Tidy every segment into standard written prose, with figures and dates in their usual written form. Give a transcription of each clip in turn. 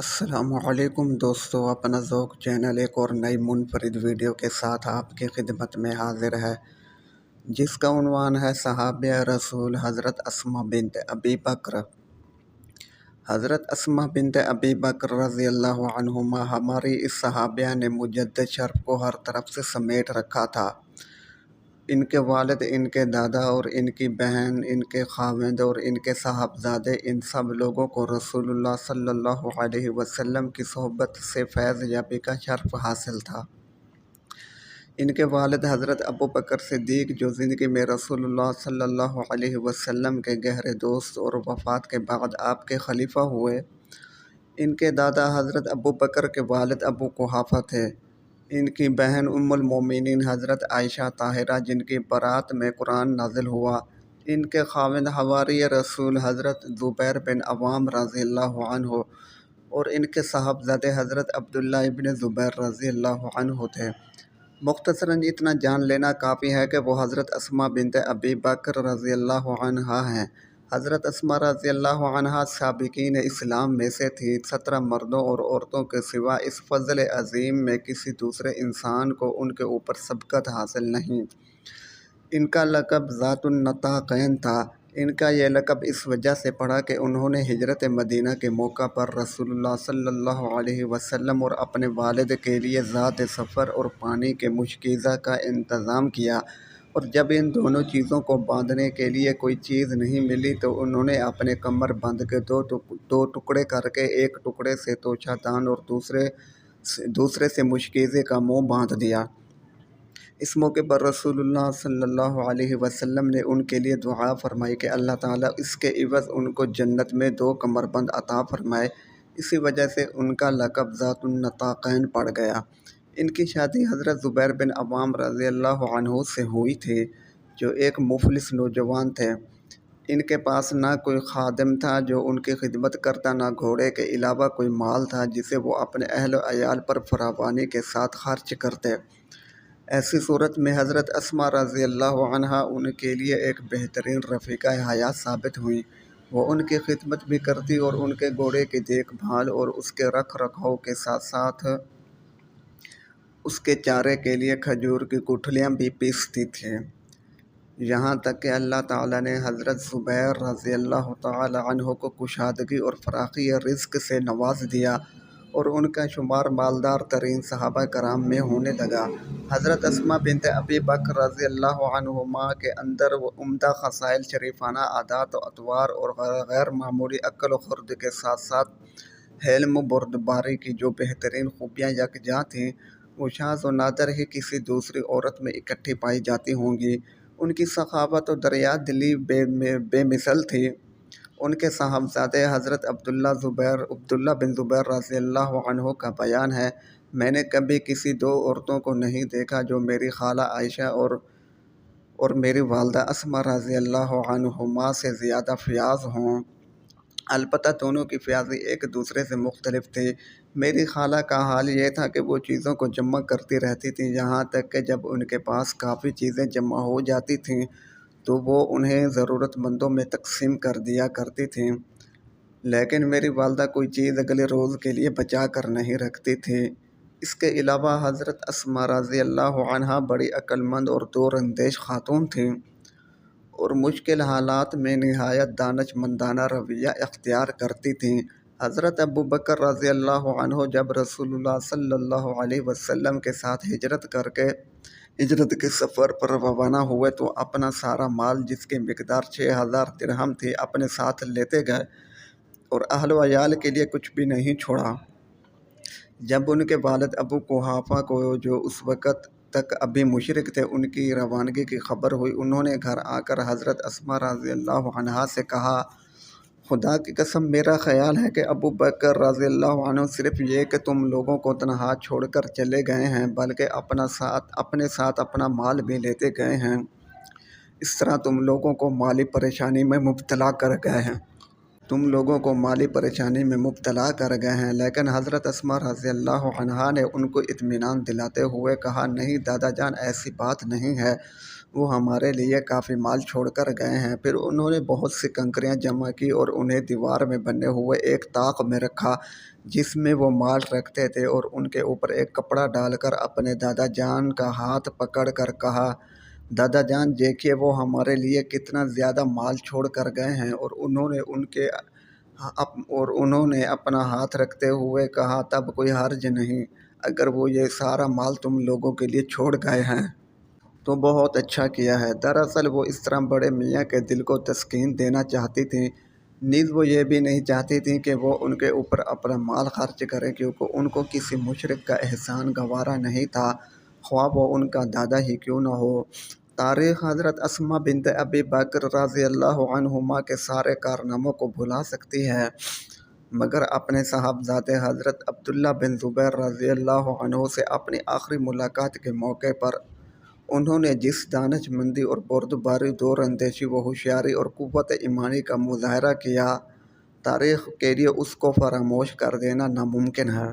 السلام علیکم دوستو، اپنا ذوق چینل ایک اور نئی منفرد ویڈیو کے ساتھ آپ کی خدمت میں حاضر ہے، جس کا عنوان ہے صحابیہ رسول حضرت اسماء بنت ابی بکر۔ حضرت اسماء بنت ابی بکر رضی اللہ عنہما ہماری اس صحابیہ نے مجدد شرف کو ہر طرف سے سمیٹ رکھا تھا۔ ان کے والد، ان کے دادا اور ان کی بہن، ان کے خاوند اور ان کے صاحبزادے، ان سب لوگوں کو رسول اللہ صلی اللہ علیہ وسلم کی صحبت سے فیض یابی کا شرف حاصل تھا۔ ان کے والد حضرت ابو بکر صدیق، جو زندگی میں رسول اللہ صلی اللہ علیہ وسلم کے گہرے دوست اور وفات کے بعد آپ کے خلیفہ ہوئے۔ ان کے دادا حضرت ابو بکر کے والد ابو قحافہ تھے۔ ان کی بہن ام المومنین حضرت عائشہ طاہرہ، جن کی برات میں قرآن نازل ہوا۔ ان کے خاوند حواری رسول حضرت زبیر بن عوام رضی اللہ عنہ اور ان کے صاحبزادے حضرت عبداللہ ابن زبیر رضی اللہ عنہ تھے۔ مختصراً اتنا جان لینا کافی ہے کہ وہ حضرت اسماء بنت ابی بکر رضی اللہ عنہا ہیں۔ حضرت اسماء رضی اللہ عنہا سابقین اسلام میں سے تھی۔ 17 مردوں اور عورتوں کے سوا اس فضل عظیم میں کسی دوسرے انسان کو ان کے اوپر سبقت حاصل نہیں۔ ان کا لقب ذات النطاقین تھا۔ ان کا یہ لقب اس وجہ سے پڑا کہ انہوں نے ہجرت مدینہ کے موقع پر رسول اللہ صلی اللہ علیہ وسلم اور اپنے والد کے لیے ذات سفر اور پانی کے مشکیزہ کا انتظام کیا، اور جب ان دونوں چیزوں کو باندھنے کے لیے کوئی چیز نہیں ملی تو انہوں نے اپنے کمر بند کے دو ٹکڑے کر کے ایک ٹکڑے سے توشہ دان اور دوسرے سے مشکیزے کا منہ باندھ دیا۔ اس موقع پر رسول اللہ صلی اللہ علیہ وسلم نے ان کے لیے دعا فرمائی کہ اللہ تعالیٰ اس کے عوض ان کو جنت میں 2 کمربند عطا فرمائے۔ اسی وجہ سے ان کا لقب ذات النطاقین پڑ گیا۔ ان کی شادی حضرت زبیر بن عوام رضی اللہ عنہ سے ہوئی تھی، جو ایک مفلس نوجوان تھے۔ ان کے پاس نہ کوئی خادم تھا جو ان کی خدمت کرتا، نہ گھوڑے کے علاوہ کوئی مال تھا جسے وہ اپنے اہل و عیال پر فراوانی کے ساتھ خرچ کرتے۔ ایسی صورت میں حضرت اسماء رضی اللہ عنہا ان کے لیے ایک بہترین رفیقہ حیات ثابت ہوئیں۔ وہ ان کی خدمت بھی کرتی اور ان کے گھوڑے کی دیکھ بھال اور اس کے رکھ رکھاؤ کے ساتھ ساتھ اس کے چارے کے لیے کھجور کی گٹھلیاں بھی پیستی تھیں۔ یہاں تک کہ اللہ تعالیٰ نے حضرت زبیر رضی اللہ تعالیٰ عنہ کو کشادگی اور فراخی رزق سے نواز دیا اور ان کا شمار مالدار ترین صحابہ کرام میں ہونے لگا۔ حضرت اسماء بنت ابی بکر رضی اللہ عنہما کے اندر وہ عمدہ خصائل، شریفانہ عادات و اطوار اور غیر معمولی عقل و خرد کے ساتھ ساتھ حلم و بردباری کی جو بہترین خوبیاں یکجا تھیں، وہ شاذ و نادر ہی کسی دوسری عورت میں اکٹھی پائی جاتی ہوں گی۔ ان کی سخاوت و دریا دلی بے مثل تھی۔ ان کے صاحبزادے حضرت عبداللہ بن زبیر رضی اللہ عنہ کا بیان ہے، میں نے کبھی کسی 2 عورتوں کو نہیں دیکھا جو میری خالہ عائشہ اور میری والدہ اسماء رضی اللہ عنہما سے زیادہ فیاض ہوں۔ البتہ دونوں کی فیاضی ایک دوسرے سے مختلف تھی۔ میری خالہ کا حال یہ تھا کہ وہ چیزوں کو جمع کرتی رہتی تھیں، یہاں تک کہ جب ان کے پاس کافی چیزیں جمع ہو جاتی تھیں تو وہ انہیں ضرورت مندوں میں تقسیم کر دیا کرتی تھیں، لیکن میری والدہ کوئی چیز اگلے روز کے لیے بچا کر نہیں رکھتی تھی۔ اس کے علاوہ حضرت اسماء رضی اللہ عنہا بڑی عقل مند اور دور اندیش خاتون تھیں اور مشکل حالات میں نہایت دانش مندانہ رویہ اختیار کرتی تھیں۔ حضرت ابو بکر رضی اللہ عنہ جب رسول اللہ صلی اللہ علیہ وسلم کے ساتھ ہجرت کے سفر پر روانہ ہوئے تو اپنا سارا مال، جس کی مقدار 6000 درہم تھی، اپنے ساتھ لیتے گئے اور اہل و عیال کے لیے کچھ بھی نہیں چھوڑا۔ جب ان کے والد ابو قحافہ کو، جو اس وقت تک ابھی مشرک تھے، ان کی روانگی کی خبر ہوئی، انہوں نے گھر آ کر حضرت اسماء رضی اللہ عنہا سے کہا، خدا کی قسم میرا خیال ہے کہ ابو بکر رضی اللہ عنہ صرف یہ کہ تم لوگوں کو تنہا چھوڑ کر چلے گئے ہیں، بلکہ اپنے ساتھ اپنا مال بھی لیتے گئے ہیں۔ اس طرح تم لوگوں کو مالی پریشانی میں مبتلا کر گئے ہیں۔ لیکن حضرت اسماء رضی اللہ عنہا نے ان کو اطمینان دلاتے ہوئے کہا، نہیں دادا جان، ایسی بات نہیں ہے۔ وہ ہمارے لیے کافی مال چھوڑ کر گئے ہیں۔ پھر انہوں نے بہت سی کنکریاں جمع کی اور انہیں دیوار میں بنے ہوئے ایک طاق میں رکھا جس میں وہ مال رکھتے تھے، اور ان کے اوپر ایک کپڑا ڈال کر اپنے دادا جان کا ہاتھ پکڑ کر کہا، دادا جان دیکھیے وہ ہمارے لیے کتنا زیادہ مال چھوڑ کر گئے ہیں۔ اور انہوں نے اپنا ہاتھ رکھتے ہوئے کہا، تب کوئی حرج نہیں اگر وہ یہ سارا مال تم لوگوں کے لیے چھوڑ گئے ہیں تو بہت اچھا کیا ہے۔ دراصل وہ اس طرح بڑے میاں کے دل کو تسکین دینا چاہتی تھیں، نیز وہ یہ بھی نہیں چاہتی تھیں کہ وہ ان کے اوپر اپنا مال خرچ کریں، کیونکہ ان کو کسی مشرک کا احسان گوارا نہیں تھا، خواہ وہ ان کا دادا ہی کیوں نہ ہو۔ تاریخ حضرت اسماء بنت ابی بکر رضی اللہ عنہما کے سارے کارناموں کو بھلا سکتی ہے، مگر اپنے صاحبزادے حضرت عبداللہ بن زبیر رضی اللہ عنہ سے اپنی آخری ملاقات کے موقع پر انہوں نے جس دانش مندی اور بردباری، دور اندیشی و ہوشیاری اور قوت ایمانی کا مظاہرہ کیا، تاریخ کے لیے اس کو فراموش کر دینا ناممکن ہے۔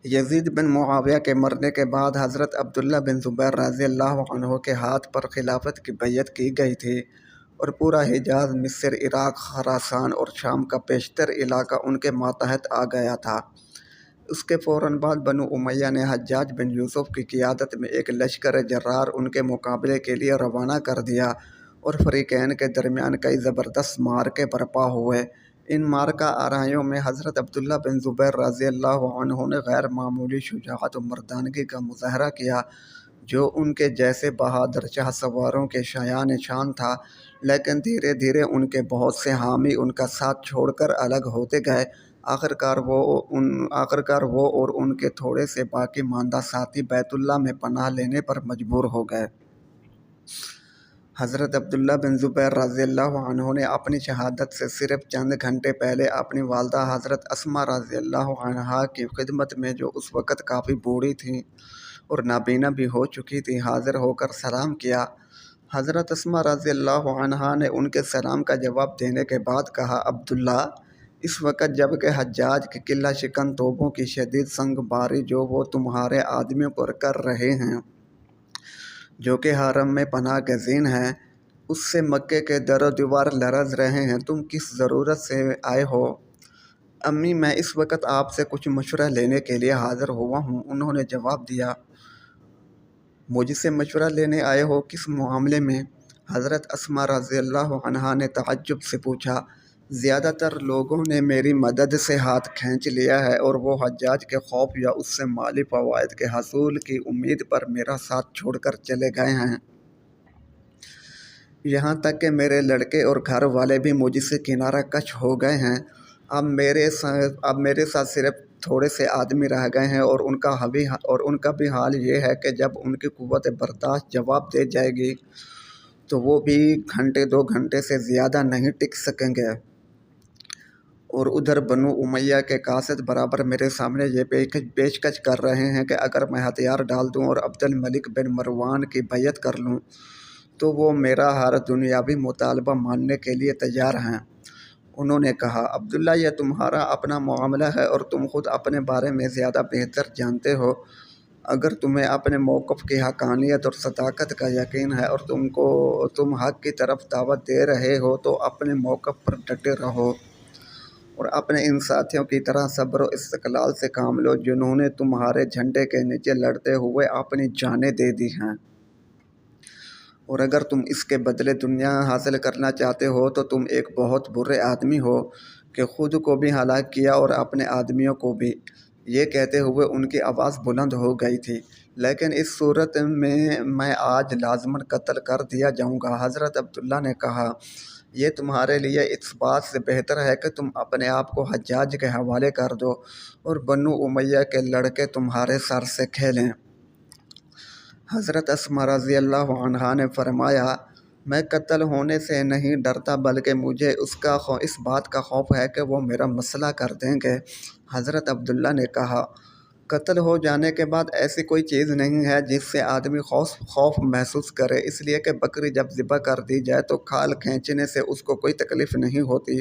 یزید بن معاویہ کے مرنے کے بعد حضرت عبداللہ بن زبیر رضی اللہ عنہ کے ہاتھ پر خلافت کی بیعت کی گئی تھی، اور پورا حجاز، مصر، عراق، خراسان اور شام کا بیشتر علاقہ ان کے ماتحت آ گیا تھا۔ اس کے فوراً بعد بنو امیہ نے حجاج بن یوسف کی قیادت میں ایک لشکر جرار ان کے مقابلے کے لیے روانہ کر دیا، اور فریقین کے درمیان کئی زبردست معرکے برپا ہوئے۔ ان معرکہ آرائیوں میں حضرت عبداللہ بن زبیر رضی اللہ عنہ نے غیر معمولی شجاعت و مردانگی کا مظاہرہ کیا، جو ان کے جیسے بہادر شاہ سواروں کے شایان شان تھا، لیکن دھیرے دھیرے ان کے بہت سے حامی ان کا ساتھ چھوڑ کر الگ ہوتے گئے۔ آخرکار وہ اور ان کے تھوڑے سے باقی ماندہ ساتھی بیت اللہ میں پناہ لینے پر مجبور ہو گئے۔ حضرت عبداللہ بن زبیر رضی اللہ عنہ نے اپنی شہادت سے صرف چند گھنٹے پہلے اپنی والدہ حضرت اسماء رضی اللہ عنہا کی خدمت میں، جو اس وقت کافی بوڑھی تھیں اور نابینا بھی ہو چکی تھیں، حاضر ہو کر سلام کیا۔ حضرت اسماء رضی اللہ عنہا نے ان کے سلام کا جواب دینے کے بعد کہا، عبداللہ، اس وقت جب کہ حجاج کی قلعہ شکن توپوں کی شدید سنگ باری جو وہ تمہارے آدمیوں پر کر رہے ہیں، جو کہ حرم میں پناہ گزین ہیں، اس سے مکے کے در و دیوار لرز رہے ہیں، تم کس ضرورت سے آئے ہو؟ امی، میں اس وقت آپ سے کچھ مشورہ لینے کے لیے حاضر ہوا ہوں، انہوں نے جواب دیا۔ مجھ سے مشورہ لینے آئے ہو؟ کس معاملے میں؟ حضرت اسماء رضی اللہ عنہا نے تعجب سے پوچھا۔ زیادہ تر لوگوں نے میری مدد سے ہاتھ کھینچ لیا ہے، اور وہ حجاج کے خوف یا اس سے مالی فوائد کے حصول کی امید پر میرا ساتھ چھوڑ کر چلے گئے ہیں۔ یہاں تک کہ میرے لڑکے اور گھر والے بھی مجھ سے کنارہ کش ہو گئے ہیں۔ اب میرے ساتھ صرف تھوڑے سے آدمی رہ گئے ہیں، اور ان کا بھی حال یہ ہے کہ جب ان کی قوت برداشت جواب دے جائے گی تو وہ بھی گھنٹے 2 گھنٹے سے زیادہ نہیں ٹک سکیں گے۔ اور ادھر بنو امیہ کے قاصد برابر میرے سامنے یہ پیشکش کر رہے ہیں کہ اگر میں ہتھیار ڈال دوں اور عبد الملک بن مروان کی بیعت کر لوں تو وہ میرا ہر دنیاوی مطالبہ ماننے کے لیے تیار ہیں۔ انہوں نے کہا، عبداللہ، یہ تمہارا اپنا معاملہ ہے اور تم خود اپنے بارے میں زیادہ بہتر جانتے ہو۔ اگر تمہیں اپنے موقف کی حقانیت اور صداقت کا یقین ہے اور تم حق کی طرف دعوت دے رہے ہو تو اپنے موقف پر ڈٹے رہو، اور اپنے ان ساتھیوں کی طرح صبر و استقلال سے کام لو جنہوں نے تمہارے جھنڈے کے نیچے لڑتے ہوئے اپنی جانیں دے دی ہیں۔ اور اگر تم اس کے بدلے دنیا حاصل کرنا چاہتے ہو تو تم ایک بہت برے آدمی ہو کہ خود کو بھی ہلاک کیا اور اپنے آدمیوں کو بھی۔ یہ کہتے ہوئے ان کی آواز بلند ہو گئی تھی، لیکن اس صورت میں آج لازماً قتل کر دیا جاؤں گا۔ حضرت عبداللہ نے کہا، یہ تمہارے لیے اس بات سے بہتر ہے کہ تم اپنے آپ کو حجاج کے حوالے کر دو اور بنو امیہ کے لڑکے تمہارے سر سے کھیلیں۔ حضرت اسماء رضی اللہ عنہا نے فرمایا، میں قتل ہونے سے نہیں ڈرتا بلکہ مجھے اس بات کا خوف ہے کہ وہ میرا مسئلہ کر دیں گے۔ حضرت عبداللہ نے کہا، قتل ہو جانے کے بعد ایسی کوئی چیز نہیں ہے جس سے آدمی خوف محسوس کرے، اس لیے کہ بکری جب ذبح کر دی جائے تو کھال کھینچنے سے اس کو کوئی تکلیف نہیں ہوتی۔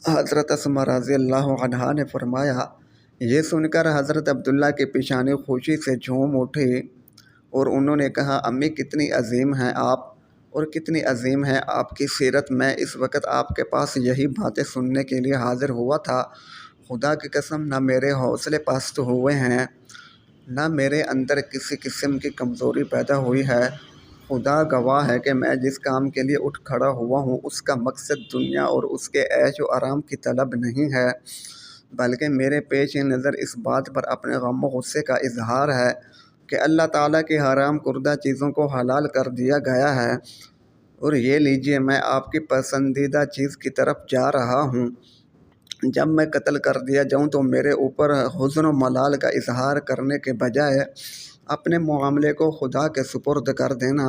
حضرت اسماء رضی اللہ عنہا نے فرمایا، یہ سن کر حضرت عبداللہ کی پیشانی خوشی سے جھوم اٹھی، اور انہوں نے کہا امی کتنی عظیم ہیں آپ اور کتنی عظیم ہے آپ کی سیرت، میں اس وقت آپ کے پاس یہی باتیں سننے کے لیے حاضر ہوا تھا۔ خدا کی قسم نہ میرے حوصلے پست ہوئے ہیں، نہ میرے اندر کسی قسم کی کمزوری پیدا ہوئی ہے۔ خدا گواہ ہے کہ میں جس کام کے لیے اٹھ کھڑا ہوا ہوں اس کا مقصد دنیا اور اس کے عیش و آرام کی طلب نہیں ہے، بلکہ میرے پیش نظر اس بات پر اپنے غم و غصے کا اظہار ہے کہ اللہ تعالیٰ کی حرام کردہ چیزوں کو حلال کر دیا گیا ہے، اور یہ لیجئے میں آپ کی پسندیدہ چیز کی طرف جا رہا ہوں۔ جب میں قتل کر دیا جاؤں تو میرے اوپر حزن و ملال کا اظہار کرنے کے بجائے اپنے معاملے کو خدا کے سپرد کر دینا۔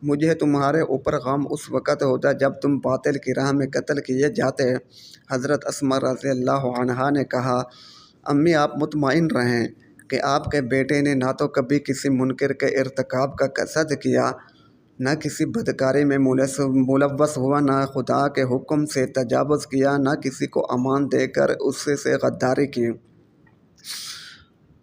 مجھے تمہارے اوپر غم اس وقت ہوتا جب تم باطل کی راہ میں قتل کیے جاتے۔ حضرت اسماء رضی اللہ عنہا نے کہا امی آپ مطمئن رہیں کہ آپ کے بیٹے نے نہ تو کبھی کسی منکر کے ارتکاب کا قصد کیا، نہ کسی بدکاری میں ملوث ہوا، نہ خدا کے حکم سے تجاوز کیا، نہ کسی کو امان دے کر اس سے غداری کی،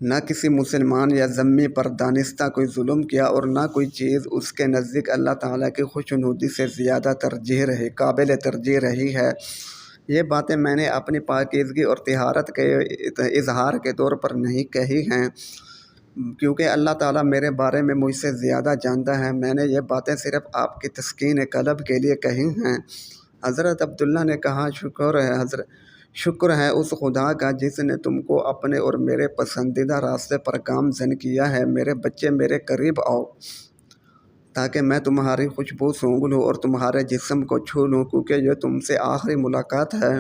نہ کسی مسلمان یا ذمی پر دانستہ کوئی ظلم کیا، اور نہ کوئی چیز اس کے نزدیک اللہ تعالیٰ کی خوشنودی سے زیادہ قابل ترجیح رہی ہے۔ یہ باتیں میں نے اپنی پاکیزگی اور طہارت کے اظہار کے طور پر نہیں کہی ہیں، کیونکہ اللہ تعالیٰ میرے بارے میں مجھ سے زیادہ جانتا ہے۔ میں نے یہ باتیں صرف آپ کی تسکین قلب کے لیے کہی ہیں۔ حضرت عبداللہ نے کہا شکر ہے اس خدا کا جس نے تم کو اپنے اور میرے پسندیدہ راستے پر گامزن کیا ہے۔ میرے بچے میرے قریب آؤ تاکہ میں تمہاری خوشبو سونگھ لوں اور تمہارے جسم کو چھو لوں، کیونکہ یہ تم سے آخری ملاقات ہے۔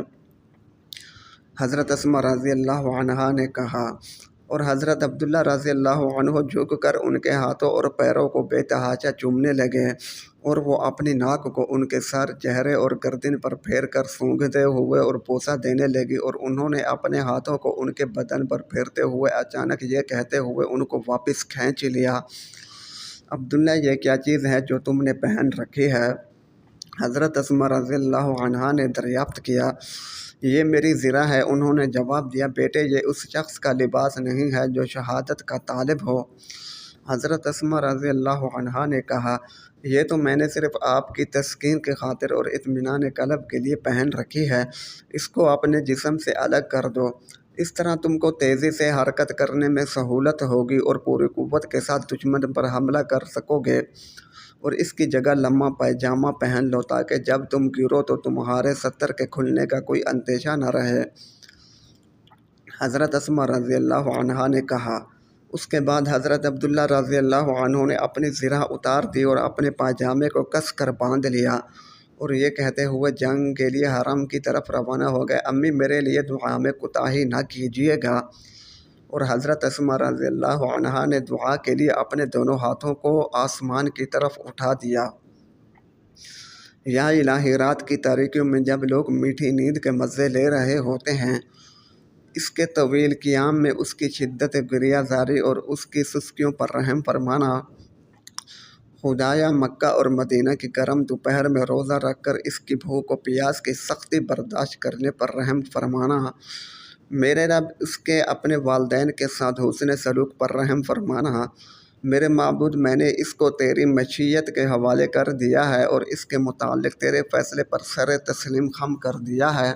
حضرت اسماء رضی اللہ عنہا نے کہا، اور حضرت عبداللہ رضی اللہ عنہ جھک کر ان کے ہاتھوں اور پیروں کو بے تحاشا چومنے لگے، اور وہ اپنی ناک کو ان کے سر، چہرے اور گردن پر پھیر کر سونگھتے ہوئے اور بوسہ دینے لگی، اور انہوں نے اپنے ہاتھوں کو ان کے بدن پر پھیرتے ہوئے اچانک یہ کہتے ہوئے ان کو واپس کھینچ لیا، عبداللہ یہ کیا چیز ہے جو تم نے پہن رکھی ہے؟ حضرت اسماء رضی اللہ عنہا نے دریافت کیا، یہ میری زرہ ہے۔ انہوں نے جواب دیا، بیٹے یہ اس شخص کا لباس نہیں ہے جو شہادت کا طالب ہو۔ حضرت اسماء رضی اللہ عنہا نے کہا، یہ تو میں نے صرف آپ کی تسکین کی خاطر اور اطمینان قلب کے لیے پہن رکھی ہے، اس کو اپنے جسم سے الگ کر دو، اس طرح تم کو تیزی سے حرکت کرنے میں سہولت ہوگی اور پوری قوت کے ساتھ دشمن پر حملہ کر سکو گے، اور اس کی جگہ لمبا پائجامہ پہن لو تاکہ جب تم گرو تو تمہارے ستر کے کھلنے کا کوئی اندیشہ نہ رہے۔ حضرت اسماء رضی اللہ عنہا نے کہا، اس کے بعد حضرت عبداللہ رضی اللہ عنہ نے اپنی زرہ اتار دی اور اپنے پاجامے کو کس کر باندھ لیا، اور یہ کہتے ہوئے جنگ کے لیے حرم کی طرف روانہ ہو گئے، امی میرے لیے دعا میں کوتاہی نہ کیجیے گا۔ اور حضرت اسماء رضی اللہ عنہا نے دعا کے لیے اپنے دونوں ہاتھوں کو آسمان کی طرف اٹھا دیا۔ یا الہی رات کی تاریکیوں میں جب لوگ میٹھی نیند کے مزے لے رہے ہوتے ہیں، اس کے طویل قیام میں اس کی شدت گریہ زاری اور اس کی سستیوں پر رحم فرمانا۔ خدایا مکہ اور مدینہ کی گرم دوپہر میں روزہ رکھ کر اس کی بھوک و پیاس کی سختی برداشت کرنے پر رحم فرمانا۔ میرے رب اس کے اپنے والدین کے ساتھ حسن سلوک پر رحم فرمانا۔ میرے معبود میں نے اس کو تیری مشیت کے حوالے کر دیا ہے اور اس کے متعلق تیرے فیصلے پر سر تسلیم خم کر دیا ہے،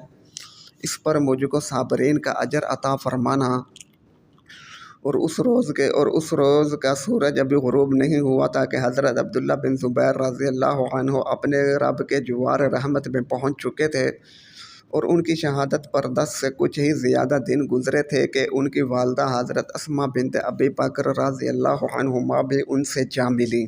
اس پر مجھ کو صابرین کا اجر عطا فرمانا۔ اور اس روز کا سورج ابھی غروب نہیں ہوا تھا کہ حضرت عبداللہ بن زبیر رضی اللہ عنہ اپنے رب کے جوار رحمت میں پہنچ چکے تھے، اور ان کی شہادت پر 10 سے کچھ ہی زیادہ دن گزرے تھے کہ ان کی والدہ حضرت اسماء بنت ابی بکر رضی اللہ عنہما بھی ان سے جا ملی۔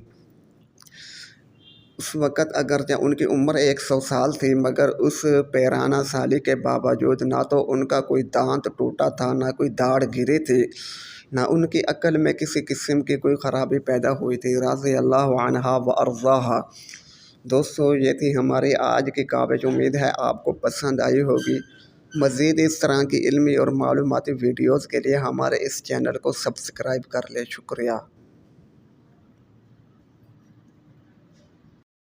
اس وقت اگرچہ ان کی عمر 100 سال تھی، مگر اس پیرانہ سالی کے باوجود نہ تو ان کا کوئی دانت ٹوٹا تھا، نہ کوئی داڑھ گری تھی، نہ ان کی عقل میں کسی قسم کی کوئی خرابی پیدا ہوئی تھی، رضی اللہ عنہا و ارضاہا۔ دوستو یہ تھی ہماری آج کی کاوش، امید ہے آپ کو پسند آئی ہوگی۔ مزید اس طرح کی علمی اور معلوماتی ویڈیوز کے لیے ہمارے اس چینل کو سبسکرائب کر لیں۔ شکریہ۔